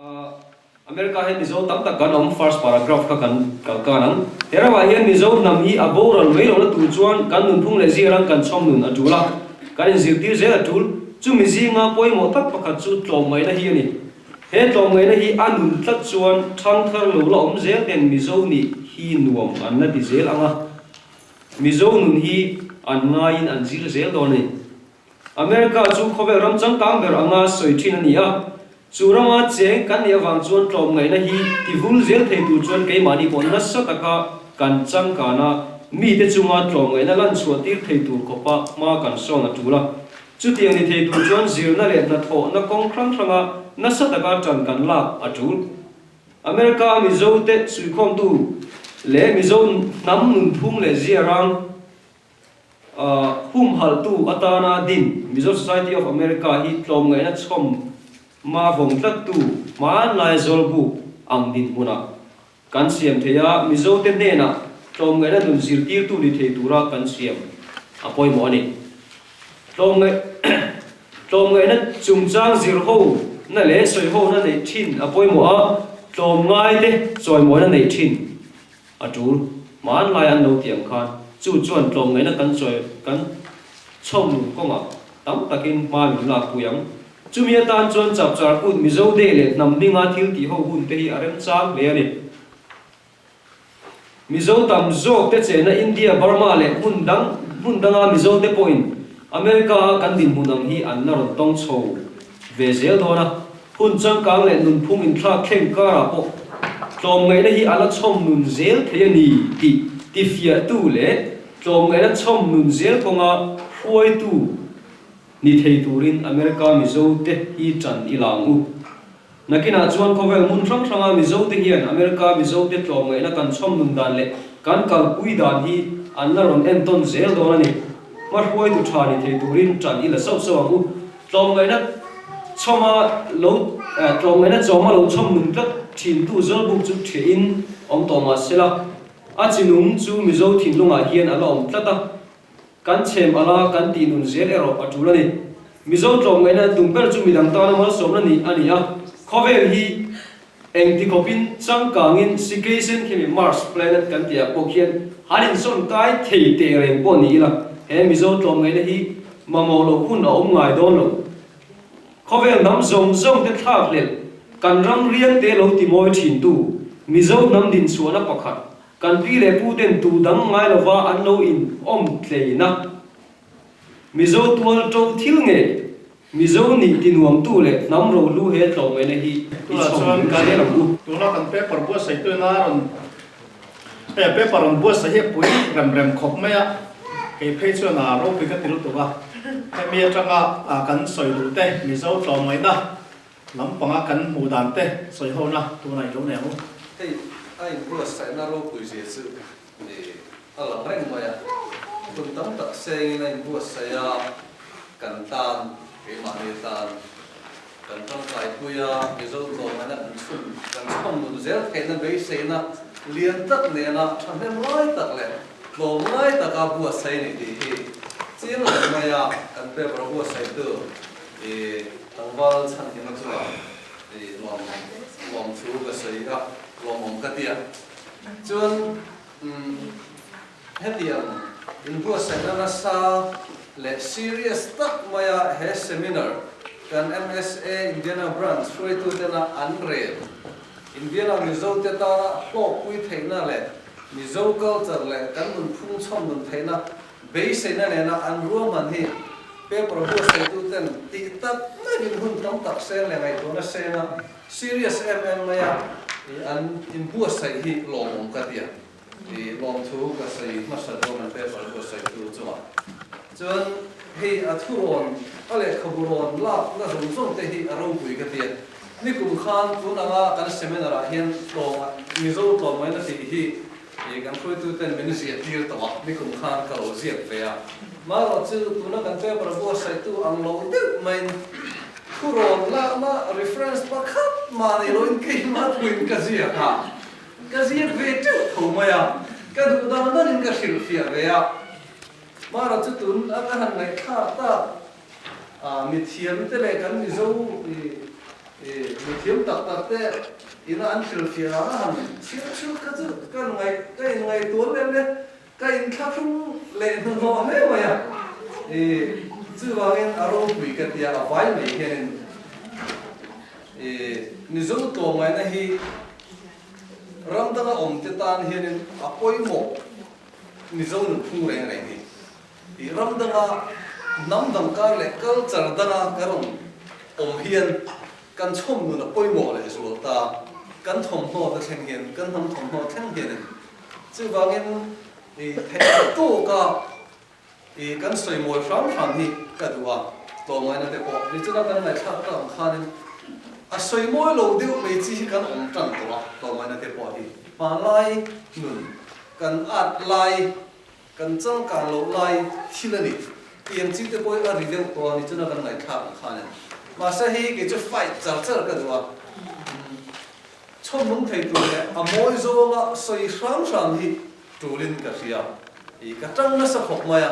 America he Mizo tam tak kan first paragraph ka kan terawa hian Mizo nam hi aboral mei lo na tu chuan kan nun phung le zirang kan chom nun atula kan zirtir ze atul chu mi zinga poimo tak pakhat chu Tlawmngaihna hi ani he Tlawmngaihna hi anun tlat chuan thang thar lo la om zel ten Mizo ni hi nuam an na ti zel anga Mizo nun hi an ngain an zil zel do ni America chu khovel ram chang tang ber anga soi thin ani a Surama cheng kan ya wang chuan Tlawmngaihna hi ti vul zel thei tu chuan ke mani pon na sa taka kan chang kana mi te chunga Tlawmngaihna lan chuatir thei tur khopa ma kan song atula chu tiang ni thei tu chuan zirna le na tho na kong khrang thranga na sa taka chan kan la atul America Mizote sui khom tu le Mizo nam nun phung le ziarang hum hal tu atana din Mizo Society of America hi Tlawmngaihna chom ma vong tlat tu ma lai zolbu ang din muna kan siam theya Mizote ne na Tlawmngaihna nun zirtir tu ni thei tura kan siam apoi mo ani Tlawmngaihna chungchang zir ho na le soi ho na nei thin apoi mo a Tlawmngai te choi mo na nei thin atur man lai an lo tiang khan chu chuan Tlawmngaihna kan choi kan chom nu konga tam takin ma min la puyang chumia tan chuan chap char put Mizote le nam dinga thil ti ho hun te hi arem chang le ani Mizo tam zok te che na India Burma le hundanga Mizote point America kan din munang hi an na ron tong chho ve zel do na hun chang kang le nun phung in thla khem kara po Tlawmngaihna hi ala chom nun zel the ani ti fia tu le Tlawmngaihna chom nun zel konga huai tu ni thei turin America Mizote hi chan ilangu nakina chuan khovel mun thrang thranga Mizote hian America Mizote Tlawmngaihna kan chom nun dan le kan kal pui dan hi an na ron en ton zel do ani mar huai tu tha ni thei turin chan ila so so angu Tlawmngaihna choma lo chom nun tlat thin tu zol bu chu the in om Thomas sela a chinung chu Mizo thinlunga hian ala om tlata kan chem ala kan ti nun zel ero atula ni Mizo Tlawmngaihna tumper chu midang ta na mal somna ni ania khovel hi engti kopin changkangin sikation khimi Mars planet kan tia pokhian harin son kai thei te reng po ni la he Mizo Tlawmngaihna hi mamolo hun om ngai don lo khovel nam zong zong te thak le kan ram riang te lo ti moi thin tu Mizo nam din chuana pakhat kan pi le pu ten tu dang ngai lova an lo in om tleina Mizo tual to thil nge Mizo ni tinuam tu le nam ro lu he Tlawmngaihna hi tula chuan kan he lam tuna kan paper bu sai tu na ron paper on bu sai he pui rem khop maya ke phei chu na ro pi ka til tu ba he mi atanga kan soi lu te Mizo Tlawmngaihna lam panga kan mu dan te soi ho na tu nai lo ne ho ai bua sai na ro pui je chu ni ala reng maya tum tam tak sei na bua sai ya kan tan ke ma ni tan kan tang kai puya Mizo Tlawmngaihna chun kan chom nu zel ke na be sei na lian tak ne na thanem lai tak le Tlawmngai ta ka bua sai ni ti hi chin la maya kan pe bra bua sai tu tangwal chan ki na chu lom chu ka sai ka lom ka tia chuan hetiam in bua sai na sa le serious tak maya he seminar kan MSA Indiana branch free to tena anre Indiana Mizote ta ho pui theina le Mizo culture le kan nun phung chom nun theina be sai na le na an ro man hi paper bua sai tu ten ti tak na min hun tam tak se le ngai to na se na serious maya an in bua sai hi lom ka tia lom thu ka sai ma sa do man paper bua sai tu chuan chuan hi athuron ale khaburon la na zong te hi aro pui ka tia ni kum khan tu na nga kan seminar a hian to Mizo Tlawmngaihna ti hi kan khoi tu ten ministry tir to ni kum khan ka lo ziak fe a ma ro chu tu na kan paper bua sai tu ang lo de main thuron la na reference pakhat ma ni lo in ke ma tuin ka zia ka zia ve tu tho maya ka du da na nin ka shil fia ve a ma ro chu tun a han ngai kha ta mi thiam te le kan Mizo mình thiếu tập tập thế ina ăn thử phía đó hẳn siêu siêu cái ngày tuấn lên đấy cái in khắp chung lệ nó hết mà ya chứ vào cái aro quỷ cái tia ở vai mấy cái nên Mizo Tlawmngaihna ram danga om te tan hian a poimo Mizo nun phung reng reng hi ram danga nam dang kar le culture danga karong om hian kan chom nun a poimo le zo ta kan thom no ta theng hian kan ham thom no theng hian chu wangin thei to ka kan soi moi ram ram hi ka duwa Tlawmngaihna te ko ni chuna kan lai thak ta khanin a soi moi lo deu me chi kan om tang to Tlawmngaihna te po hi ma lai nun kan at lai kan chang kan lo lai thilani tiang chi te poi a ri deu to ni chuna kan lai thak khanin ma sa hi ke chu fight char char ka duwa chom mung thei tu le a moi zo nga soi ram ram hi tulin ka ria ka tang na sa khok maya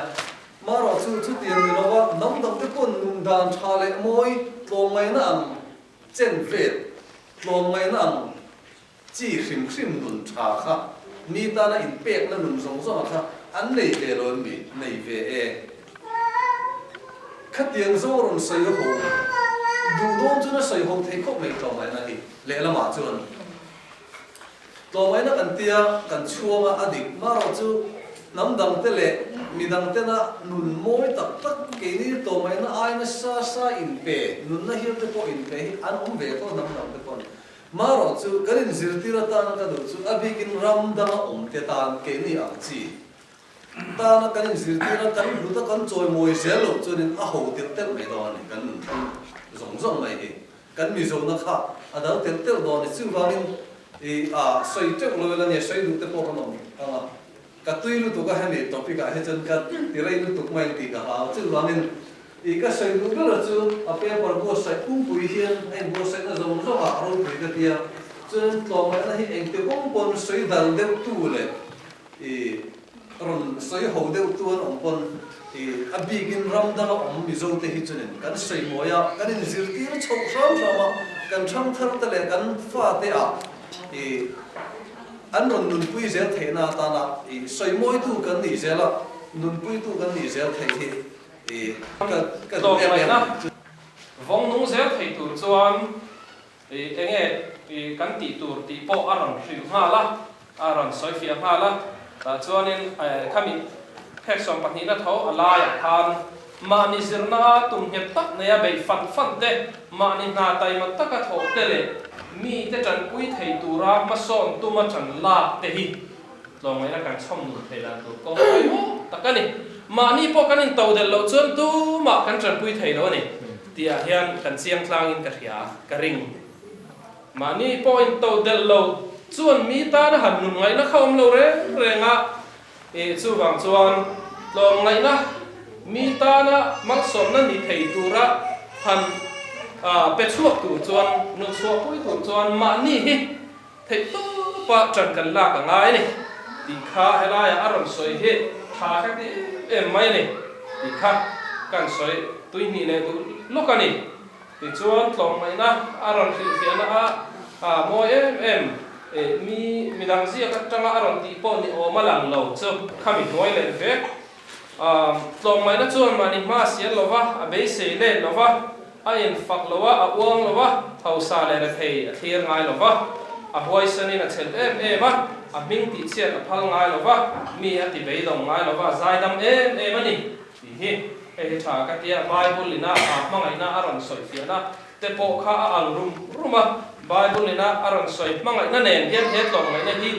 ma ro chu tiang ni lo wa nam dang te kon nun dan tha le moi Tlawmngaihna am chen vet Tlawmngaihna am chi hrim hrim nun tha kha mi ta na in pek na nun zong zong kha an nei ve lon mi nei ve kha tiang zo ron sai ho du dong chu na sai ho thei khop mai Tlawmngaihna hi le la ma chuan Tlawmngaihna kan tia kan chuanga adik ma ro chu nam dang te le mi dang te na nun moi tak tak ke ni Tlawmngaihna ai na sa in pe nun na hiam te po in pe hi an om ve ko nam dang te kon ma ro chu karin zirti ra ta na ka du chu abikin ram dang om te tan ke ni ang chi ta na karin zirti ra kan lu ta kan choi moi se lo chu nin a ho te tel mai do ni kan zong zong mai hi kan mi zo na kha a da tel tel do ni chu wangin soi tek lo la ni soi du te po kan om ka tui lu tu ka hani topic a he chan ka tirai lu tu mai ti ka ha chu wangin ka sai lu ka chu a pe par go sai pum pui hian ai go sai na zong zo a ro pui ka tia chun Tlawmngaihna hi eng te bong pon soi dal deu tu le ron soi ho deu tu an om pon a bigin ram dang om Mizote hi chunin kan sai moya kan in zir ti na chou ram rama kan thang thar ta le kan fa te a an ron nun pui zel thei na ta na soi moi tu kan ni zela nun pui tu kan ni zel thei hi ka Tlawmngaihna vong nung zel thei tur chuan enge kan ti tur ti po aron hriu nga la aron soi fia nga la ta chuanin khami phek som pahnih na tho ala ya khan ma ni zirna tum hep tak ne ya bei fan te ma ni na tai ma taka tho te le mi te chan pui thei tura ma son tu ma chan la te hi Tlawmngaihna kan chom nu thei lan tu ko ai mo takani ma ni po kan in tau del lo chon tu ma kan chan pui thei lo ni tia hian kan siang tlang in ka ria ka ring ma ni po in tau del lo chuan mi ta na han nun ngai na khom lo re nga chu wang chuan Tlawmngaihna mi ta na mak som na ni thei tura han pe chuak tu chuan nu chuak pui tu chuan ma ni hi thei tu pa chan kan la ka ngai ni ti kha hela ya aron soi he tha ka ti em mai ni ti kha kan soi tui ni le tu lokani ti chuan Tlawmngaihna aron thil fiana mo em mi dang zia ka tanga aron ti po ni o malang lo chu khami noi le ve Tlawmngaihna chuan mani ma sian lova a be sei le lova a in fak lova a uang lova hausa le ra thei a thir ngai lova a huai sanin a chel em a ming ti chiat a phal ngai lova mi a ti bei dong ngai lova zai dam em ani ti hi tha ka tia Bible ina Tlawmngaihna aron soi fiana te po kha a ang ruma Bible ina aron soi Tlawmngaihna nen hian he Tlawmngaihna hi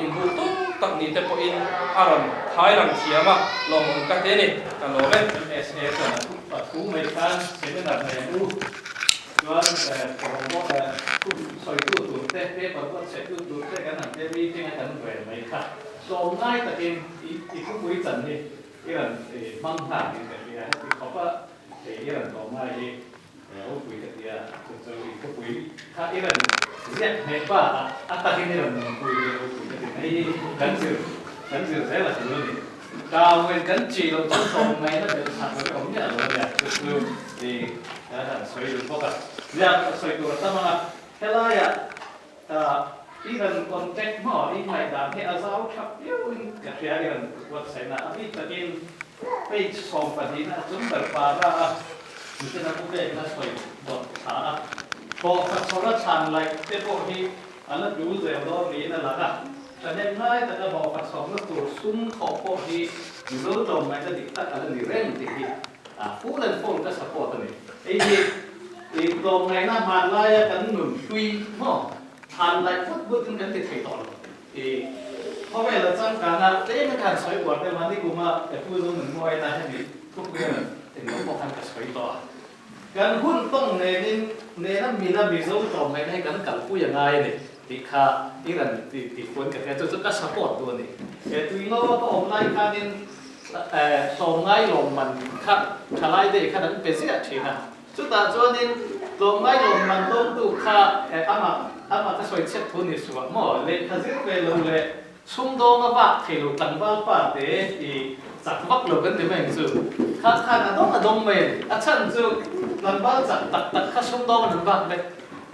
in bu tu tak ni te po in aron thai lang thiama long ka te ni ka lo le SS là cú mấy tháng sẽ mới làm này u cho nên còn có là soi tu tu tết và có sẽ tu tết cái nào tết đi trên cái thằng về mấy tháng rồi ngay tại em thì cũng cuối tuần đi cái là mang hàng thì cái thì họ có cái là còn mai đi ở cuối cái thì rồi cái cuối khác cái là rất hay quá à ta cái này là cuối cái này gắn dự sẽ là thứ gì cao nguyên cấn chỉ là trong phòng này nó được thành cái ống nhà rồi nè từ thì đã thành suy được có cả ya soi tu sama hela ya even contact mo in my dan he azau chap you in ka ya iran Woodside na abi takin page som padina zum para mungkin aku ke na soi dot sa ko ka sora chan like te po hi ala du ze do ni na la ka tanen ngai ta ka bo ka som na tu sum kho po hi zo to mai ta dik ta ala ni rem ti hi full and full ka support ni ei Tlawmngaihna man lai kan nun tui mo han lại phút bước tin đến thì thầy tỏ thì có vẻ là trong cả là thế mới càng xoáy quạt đây mà đi cùng mà để vui luôn mình mua ai ta hay gì cũng biết là thì nó có hàng cả xoáy tỏ gần hun tông này nên nó Mizo tỏ mày hay gần cả vuiอย่างไรnày thì khá ý là thì cuốn cả cái tôi rất support luôn này để tụi nó có hôm nay khá nên Tlawmngaihna mình khá khá lại để khá đến bế sẽ chỉ là chúng ta cho nên Tlawmngaihna mìnhต้องดูค่าama ta soi chet thu ni suwa mo le khazir ve lo le sum do nga ba thelu tang ba pa te I chak vak lo kan te meng chu kha na dong me a chan chu lan ba chak tak kha sum do nan ba le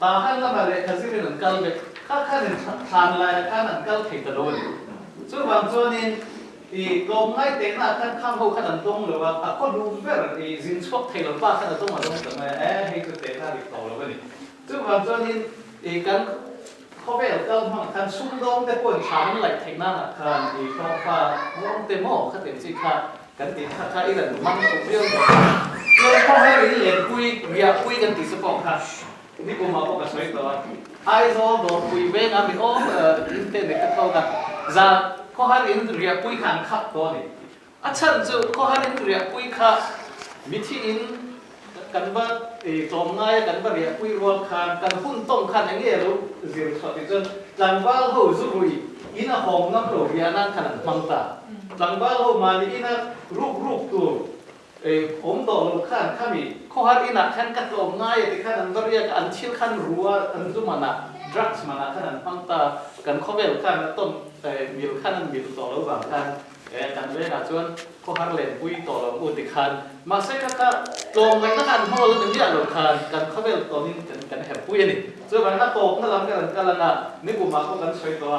ta han la ma le khazir nan kal le kha nen than lai kha nan kal thei ta lo ni chu bang chu nin Tlawmngaihna te na kan kham ho kha nan tong lo wa a ko lu ver zin chok thei lo ba kha na tong ma dong ta ma hei chu te na ri to lo ni chu bang chu ninกันเขาไปเอากันซุ่มดองแต่คนช้างไหลเทน่ากันเพราะว่าน้องเต็มหม้อเขาเต็มสิค่ะกันติดค่าอีกันมันถูกเรื่องเลยเขาให้เรียนคุยเรียคุยกันติดสปอร์ตค่ะนี่ผมมาบอกกับสวยตัวไอ้โซ่โดนคุยเว้นอ่ะมีอินเทอร์เน็ตก็เข้ากันจะเขาให้เรียคุยขันขับตัวนี่ฉันจะเขาให้เรียคุยขับมิที่อินกันว่าTlawmngaihnaกันว่าเรียกคุยรวมกันกันหุ้นต้มกันอย่างนี้รู้เสียงสดจนหลังบ้านเขาสุรุยอินะห้องน้ำโหลเรียนั่งขนาดมังตาหลังบ้านเขามานี่อินะรูปตัวผมต่อลงขั้นข้ามีข้อหาอินะขั้นกัดTlawmngaihnaที่ขั้นนั้นเรียกอันเชี่ยวขั้นรัวอันจุมานะดรักส์มานะขนาดมังตากันข้อเวลขั้นต้นมิลขั้นนั้นมิลต่อระหว่างขั้นกันเวลาจวนข้อหาเล่นคุยต่อระอุติคันมาเสกก็Tlawmngaihnaกันห้องเราเนี่ยเราคันกันเข้าไปตอนนี้กันแหบปุ้ยนี่ส่วนวันนั้นโตนั่นลำกันละนี่กูมาก็กันสวยตัว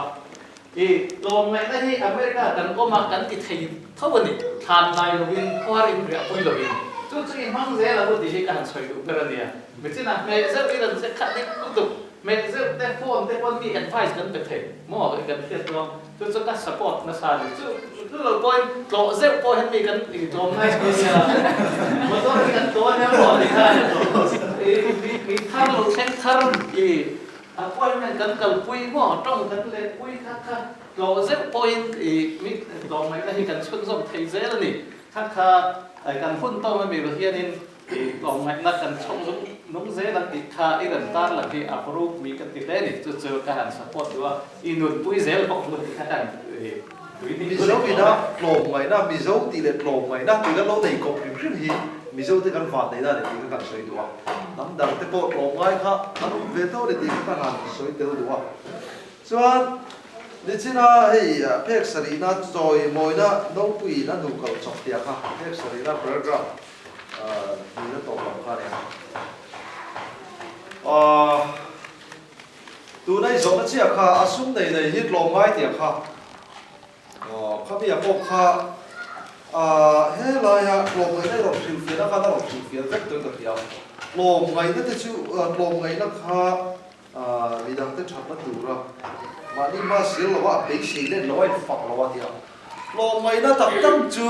Tlawmngaihnaที่อเมริกากันก็มากันติดไทยเท่าวันนี้ทานนายเราวินข้อหาอินเดียปุ้ยเราวินจุดที่มั่งเสียเราดีที่กันสวยดูกันเนี่ยไม่ใช่นะไม่ใช่ที่เราจะขัดนี่ตุ๊กไม่ใช่แต่โฟนมีแอดไวส์กันเป็นเทปมั่วกันเทียบรวมจุดจะกันสปอร์ตนะสาดิจุดเราปอยต่อเซลปอยให้มีกันTlawmngaihnaเนี่ยมันต้องมีกันตัวเนี่ยหมดเลยค่ะมีท่านเราเช็คท่านปอยมันกันกับปุยหม้อต้องกันเลยปุยค่ะเราเซลปอยมีTlawmngaihnaให้กันชุนส่งไทยเซลนี่ค่ะกันหุ้นต้องมันมีประเทศนี้Tlawmngaihnaกันช่องน้องเซลังติดค่าอีกันตาลังที่อัปรูปมีกันติดได้นี่จุดเจอการสปอร์ตด้วยอินุนปุยเซลบอกเลยค่ะกันMizote na Tlawmngaihna Mizote le Tlawmngaihna tu la lo nei ko prim hi Mizote kan fa nei da le ti kan soi duwa nam dang te po Tlawmngaihna anu ve to le ti kan han soi te duwa chuan ni china hei pek sarina choi moina no pui na nu kal chok tia kha pek sarina program ni na to kha ne tu nai zo na chia kha asum nei hi Tlawmngaihna tia khaข้ามีพวกข้าเฮ้ยลายTlawmngaihnaรบสิวเฟียนะข้าได้รบสิวเฟียเวกตัวกับเดียวTlawmngaihnaที่ชื่อTlawmngaihnaข้ามีดังที่ชัดมาดูระมานี่มาเสียแล้วว่าเป็นสิ่งเล่นแล้วว่าฝักแล้วว่าเดียวTlawmngaihnaตัดตั้งจู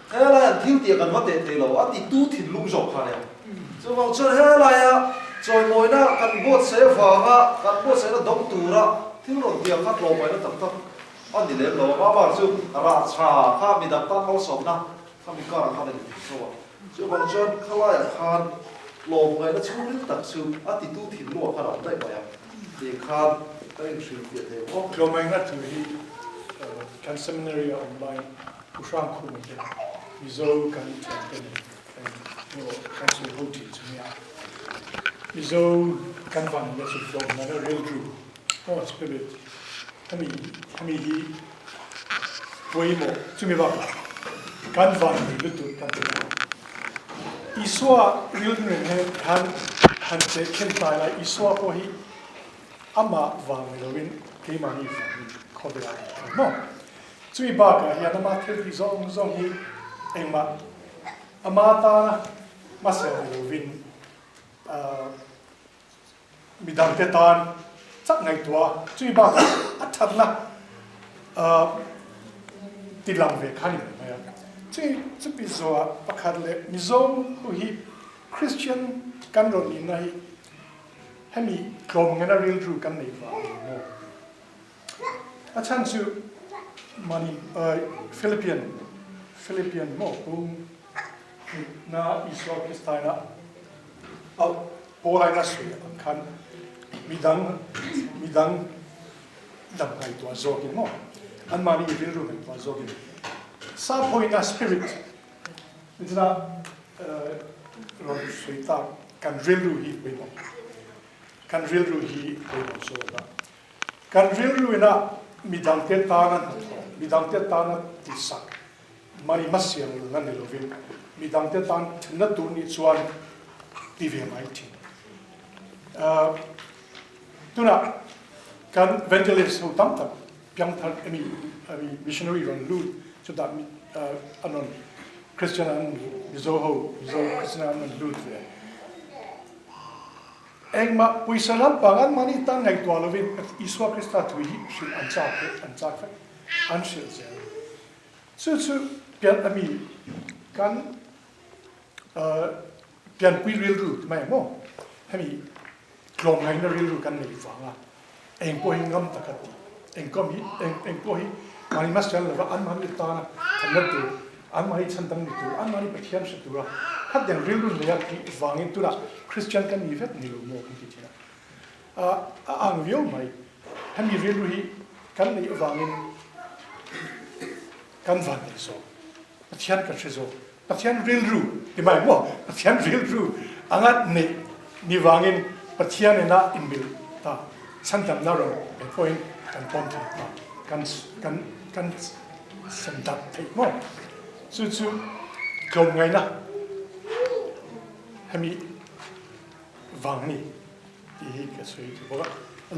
เฮ้ยลายทิ้งเตียกันว่าเตะแล้วว่าติดตู้ถิ่นลุงจบข้าเนี่ยจะบอกเชื่อเฮ้ยลายจอยมวยนะกันบดเสียฟ้ากันบดเสียแล้วดมตัวระทิ้งหลงเดียวข้าTlawmngaihnaตัดตั้งอันนี้เลยเราบ้าๆจู่ราชาข้ามีดับตั้งเขาสมนะข้ามีการข้าได้ติดตัวจู่บางช่วงข้าไล่ข้าTlawmngaihnaช่วยตัดจู่อัติตู้ถิ่นลัวข้าเราได้ไหมอ่ะดีข้าได้ช่วยเดียวTlawmngaihna tu hi kan seminary online usang khu ni Mizo kan ten no kan so hoti chimia Mizo kan van ya so Tlawmngaihna real true oh spirit kami hi way mo chumi ba kan van ni lutu kan iswa real ne han han te ken tai lai iswa ko hi ama wang lovin ke mani wang khode ai no chui ba ka ya na ma thil di zong zong hi engma ama ta ma se lovin midang te tan chắc ngày tua chui ba thật là ti lang về khani mà chui chui bây giờ bắt khát lệ Mizo hi Christian kan rồi in này hay mi Tlawmngaihna real true kan này vào à chăn chu mani Philippine mo cũng na Israel Kristina Paul na suy kan midang dam kai tua zokin mo an mani vil ru tua zokin sa poina spirit itna ron suita kan ril ru hi pe mo kan ril ru hi pe mo so da kan ril ru ina midang te ta na ti sak mani masiang ngan ne lovin midang te tan na tu ni chuan ti ve mai ti tuna kan evangelist ho tam piang thar ami missionary ron lu so that anon Christian and Mizo Christian and lu ve engma puisalam pangan mani tan ngai to lovin iswa Krista thui shil anchak an shil ze chu pian ami kan pian pui real root mai mo hami Tlawmngaihna real ru kan nei wanga eng po hingam takati eng komi eng po hi mani master lava an mani ta na tu an mani chantang ni tu an mani pathian se tu ra khat den real ru leya ki wangin tu ra Christian kan ni vet ni lu mo ki ti ang view mai hami real ru hi kan nei wangin kan van ni so pathian ka se so pathian real ru ti mai mo pathian real ru angat ni wangin pathian na inbil ta santam na ro e point kan pon ta kan santam thei mo chu Tlawmngaihna hami wang ni ti hi ka sui ti bo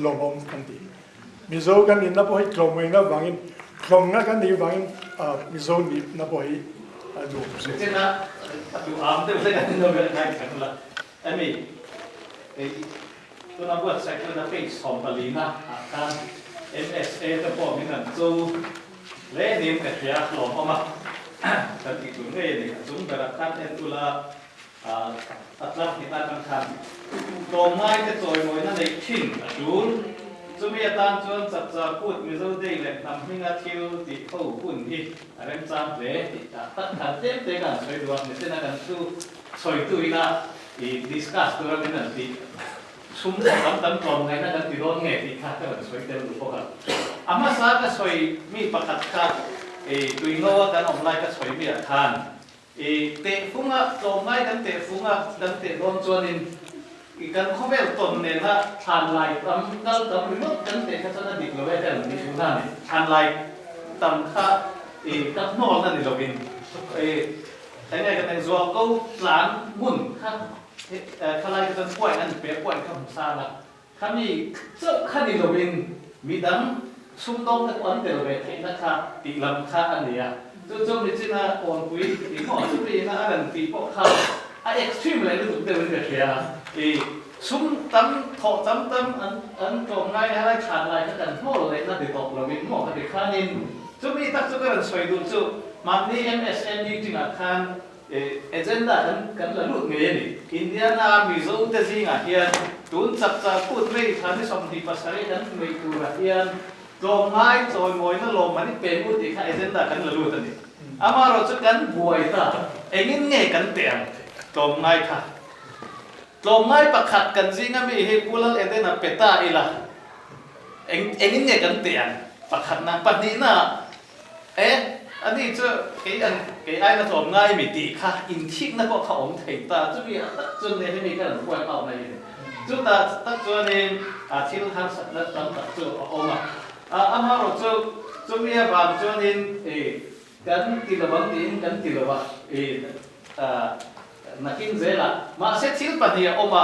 lobom kan ti Mizo kan in na po hi Tlawmngaihna wangin Tlawmngaihna kan ni wangin Mizo ni na po hi do thế na tu am te le kan no ga ngai kan la ami tôi nói buat saya tôi nói face hom palina akan MSA te po min an chu le nim ka thia hlom oma kan ti tu nge ni chung da kan en tula atlam kita kan khan Tlawmngai te toy moi na nei thin atun chumi atan chuan cha put Mizote le nam hinga thil ti kho kun hi arem cham le ti ta tat khan te kan soi duak ni te na kan chu soi tu ina i discuss tu ra min an ti sum tam Tlawmngaihna kan ti ron nge ti kha ka soi te lu ko ka ama sa ka soi mi pakat ka tuino kan online ka soi mi athan te funga Tlawmngai kan te funga kan te ron chuanin kan khovel ton ne na than lai tam remote kan te kha chana dik lo ve kan ni na ni than lai tam kha ka nol na ni login ai ngai ka ten zual ko tlan mun kha khalai ka tan point an pe point ka sa la khami chau khani login midang sum dong ka on te lo ve the na kha ti lam kha an nia chu ni china on pui ti mo chu ri na an ti po kha a extreme le lu te ve thia sum tam tho tam an Tlawmngai hai chan lai ka kan hol le na ti tok lo min mo ka ti khanin chu mi tak chu kan soi du chu man ni MSN ni ting a khan agenda kan la lut nge ni Indiana Mizote zinga hian tun chak cha put mei than ni som ti pasare kan mei tu ra hian Tlawmngai choi moi na lo mani pe mu ti kha agenda kan la lut ani ama ro chu kan buai ta engin nge kan teang Tlawmngai kha Tlawmngai pakhat kan zinga mi he pulal edena peta ila engin nge kan teang pakhat na pani na ani chu ke ai na Tlawmngai mi ti kha in thik na ko kha om thei ta chu mi tak chun ne mi kan buai pau na ni chu ta tak chu ni thil han sat na tam tak chu oma ama ro chu mi ba chu nin kan ti la bang tin kan ti la wa nakin zela ma se thil pania oma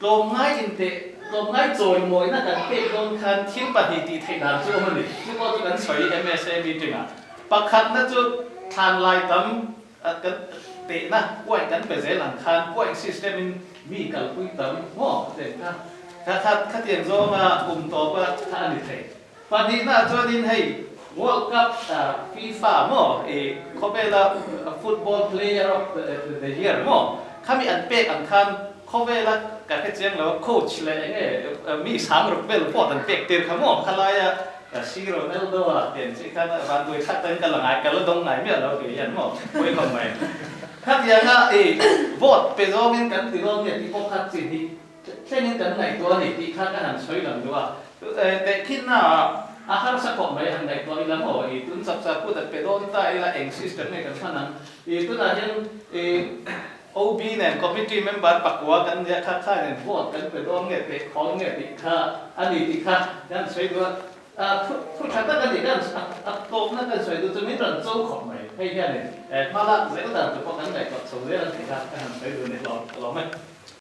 ลมง่ายอินเตลมง่ายโจยมวยน่ากันเตะลมคันทิ้งปฏิทินไทยนาจูมันนี่ที่ก็จะกันสวย MSA มีจริงอ่ะปักขัดน่าจะทานลายตั้มกันเตะนะกวยกันไปเสียหลังคันกวยซิสเต็มมีกับคุยตั้มโอ้เด็กนะถ้าเตียนโซมากลุ่มตัวก็ท่านิเทศวันนี้น่าจะดินให้ World Cup FIFA มั้งเขาเป็นละ Football Player of the Year มั้งเขามีอันเป็กอันคันเขาเป็นละการเจียงแล้วโค้ชเลยเนี่ยมี3รูปแบบพอตันเป็กเตียนเขามั้งเขาเลยซีโร่เนลโดเตียนสิครับบางตัวถ้าเต้นกันหลังไงกันแล้วตรงไหนไม่เราเกี่ยนมั้งคุยกันไหมถ้าอย่างนั้นโหวตเป็นโรงเรียนกันที่โรงเรียนที่พวกคัดสิที่เช่นกันไหนตัวนี้ที่ข้ากันหันช่วยกันด้วยแต่คิดน่ะอาหารสักคนไม่หันไหนตัวนี้ละโอ้ยตุนสับสับพูดแต่เป็นโดนตายละเองซิสเต็มเนี่ยกันท่านั้นตุนอาจจะOB เนี่ย committee member ปักหัวกันเนี่ยข้าเนี่ยโหวตกันเป็นโดนเนี่ยเป็นของเนี่ยติดข้าอันนี้ติดข้ากันช่วยด้วยผู้ชายตั้งกันติดกันโตนั่นกันช่วยด้วยจะไม่ตันโจ้ของไหมให้แค่เนี่ยมาละเรื่องต่างๆพวกนั้นไหนก็ส่งเรื่องติดข้ากันช่วยด้วยเนี่ยเราไม่